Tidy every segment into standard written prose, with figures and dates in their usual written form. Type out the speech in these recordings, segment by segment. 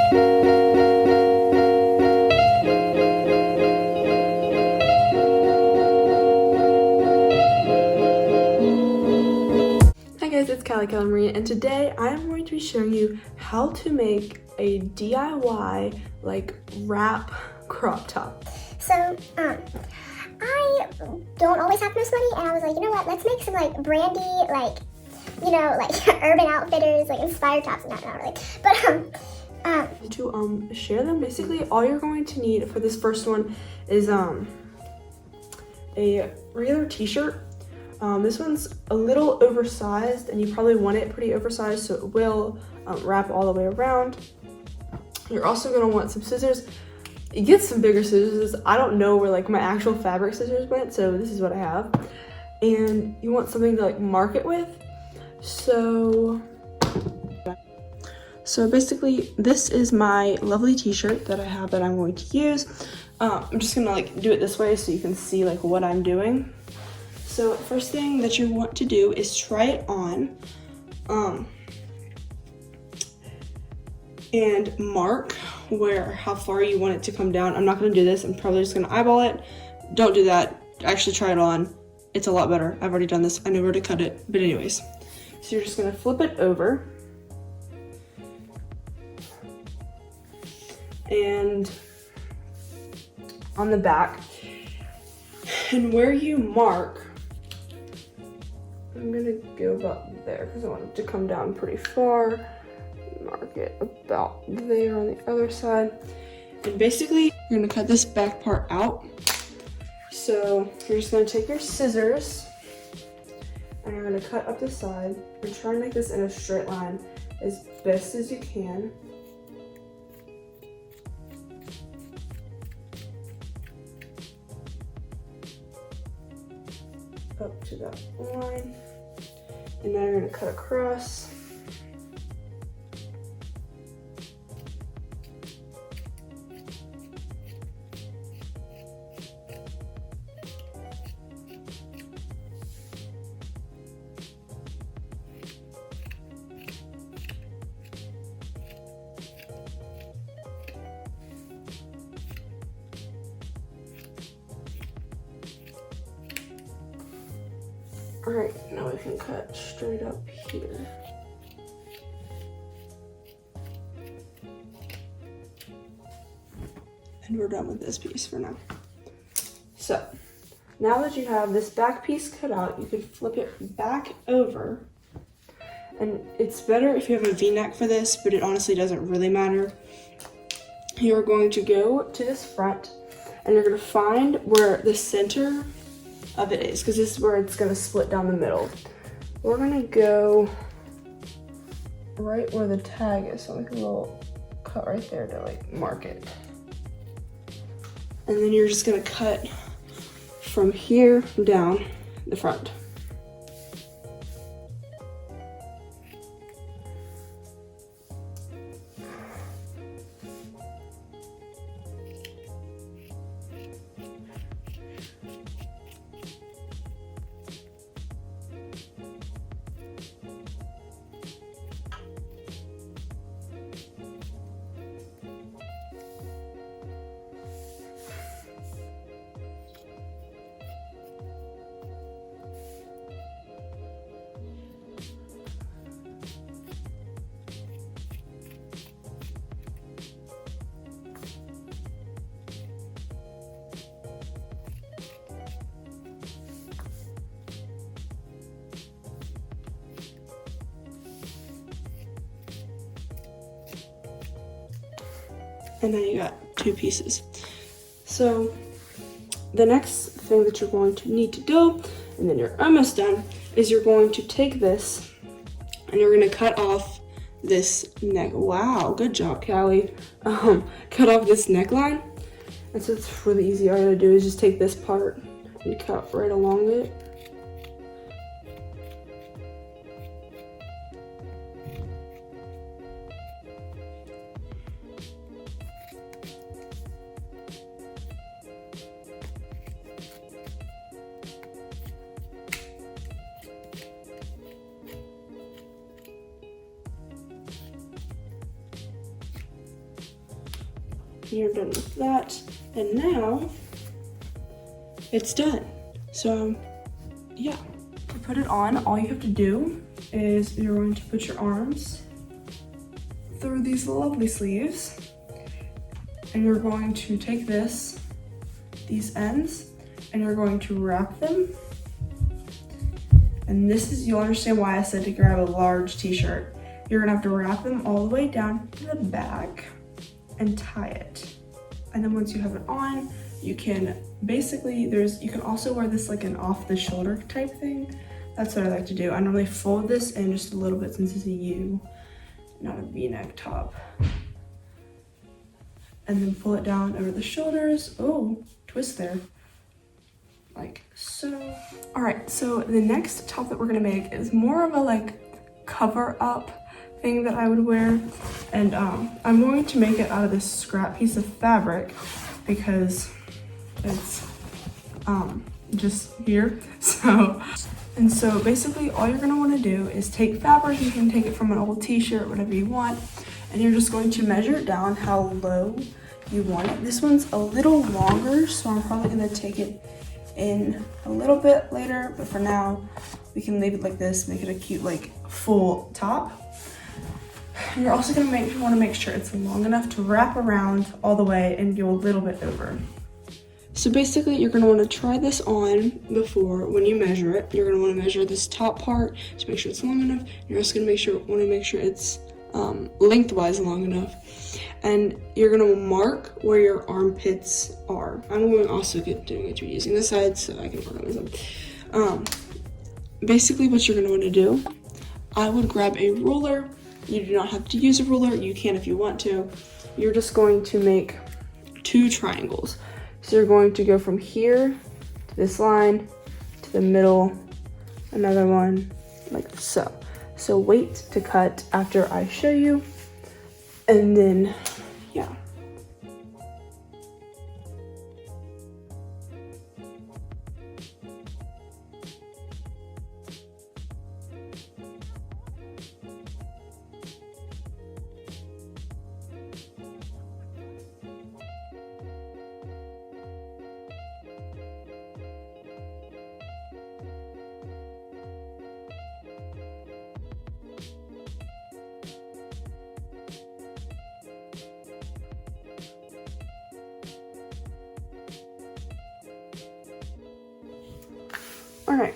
Hi guys, it's Kallie Marie, and today I am going to be showing you how to make a DIY like wrap crop top. So, I don't always have most money, and I was like, you know what, let's make some like brandy, like, you know, like Urban Outfitters, like inspired tops, not really, but To share them, basically all you're going to need for this first one is a regular t-shirt. This one's a little oversized, and you probably want it pretty oversized, so it will wrap all the way around. You're also going to want some scissors. You get some bigger scissors. I don't know where like my actual fabric scissors went, so this is what I have. And you want something to like mark it with. So basically this is my lovely t-shirt that I have that I'm going to use. I'm just gonna like do it this way so you can see like what I'm doing. So first thing that you want to do is try it on and mark how far you want it to come down. I'm not gonna do this, I'm probably just gonna eyeball it. Don't do that, actually try it on. It's a lot better. I've already done this, I know where to cut it, but anyways. So you're just gonna flip it over. And on the back, and where you mark, I'm gonna go about there because I want it to come down pretty far. Mark it about there on the other side. And basically, you're gonna cut this back part out. So you're just gonna take your scissors and you're gonna cut up the side and try and make this in a straight line as best as you can. Up to that line, and now you're going to cut across. All right, now we can cut straight up here. And we're done with this piece for now. So, now that you have this back piece cut out, you can flip it back over. And it's better if you have a V-neck for this, but it honestly doesn't really matter. You're going to go to this front, and you're gonna find where the center of it is, because this is where it's going to split down the middle. We're going to go right where the tag is, so like a little cut right there to like mark it. And then you're just going to cut from here down the front. And then you got two pieces. So the next thing that you're going to need to do, and then you're almost done, is you're going to take this and you're going to cut off this neck. Wow, good job, Kallie. Cut off this neckline. And so it's really easy. All you gotta do is just take this part and cut right along it. you're done with that. And now it's done. So yeah, to put it on, all you have to do is you're going to put your arms through these lovely sleeves, and you're going to take these ends, and you're going to wrap them. And this is, you'll understand why I said to grab a large t-shirt. You're gonna have to wrap them all the way down to the back and tie it. And then once you have it on, you can basically, you can also wear this like an off the shoulder type thing. That's what I like to do. I normally fold this in just a little bit since it's a U, not a V-neck top. And then pull it down over the shoulders. Oh, twist there. Like so. All right, so the next top that we're gonna make is more of a like cover up thing that I would wear. And I'm going to make it out of this scrap piece of fabric because it's just here. So basically all you're gonna wanna do is take fabric. You can take it from an old t-shirt, whatever you want, and you're just going to measure it down how low you want it. This one's a little longer, so I'm probably gonna take it in a little bit later, but for now we can leave it like this, make it a cute like full top. And you're also gonna want to make sure it's long enough to wrap around all the way and go a little bit over. So basically you're gonna want to try this on before, when you measure it. You're gonna want to measure this top part to make sure it's long enough. You're also gonna want to make sure it's lengthwise long enough. And you're gonna mark where your armpits are. I'm going also doing it using this side so I can organize them. Basically what you're gonna want to do, I would grab a ruler. You do not have to use a ruler, you can if you want to. You're just going to make 2 triangles. So you're going to go from here to this line, to the middle, another one, like so. So wait to cut after I show you, and then, yeah. All right,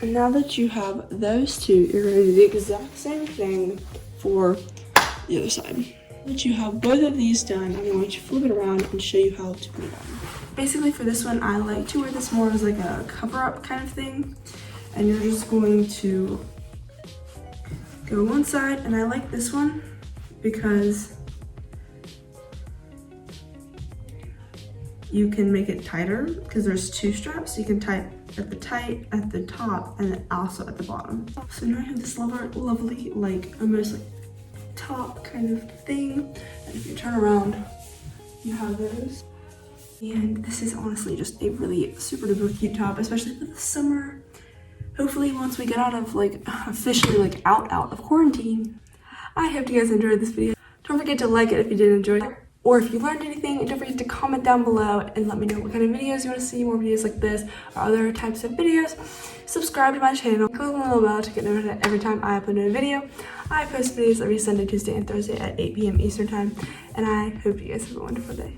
and now that you have those 2, you're gonna do the exact same thing for the other side. Now that you have both of these done, I'm going to flip it around and show you how to put it on. Basically for this one, I like to wear this more as like a cover up kind of thing. And you're just going to go one side, and I like this one because you can make it tighter because there's 2 straps. You can tie it at the top, and then also at the bottom. So now I have this lovely, like almost like top kind of thing. And if you turn around, you have those. And this is honestly just a really super duper cute top, especially for the summer. Hopefully once we get out of like officially like out of quarantine. I hope you guys enjoyed this video. Don't forget to like it if you did enjoy it. Or if you learned anything, don't forget to comment down below and let me know what kind of videos you want to see, more videos like this or other types of videos. Subscribe to my channel, click on the little bell to get notified every time I upload a new video. I post videos every Sunday, Tuesday, and Thursday at 8 p.m. Eastern time. And I hope you guys have a wonderful day.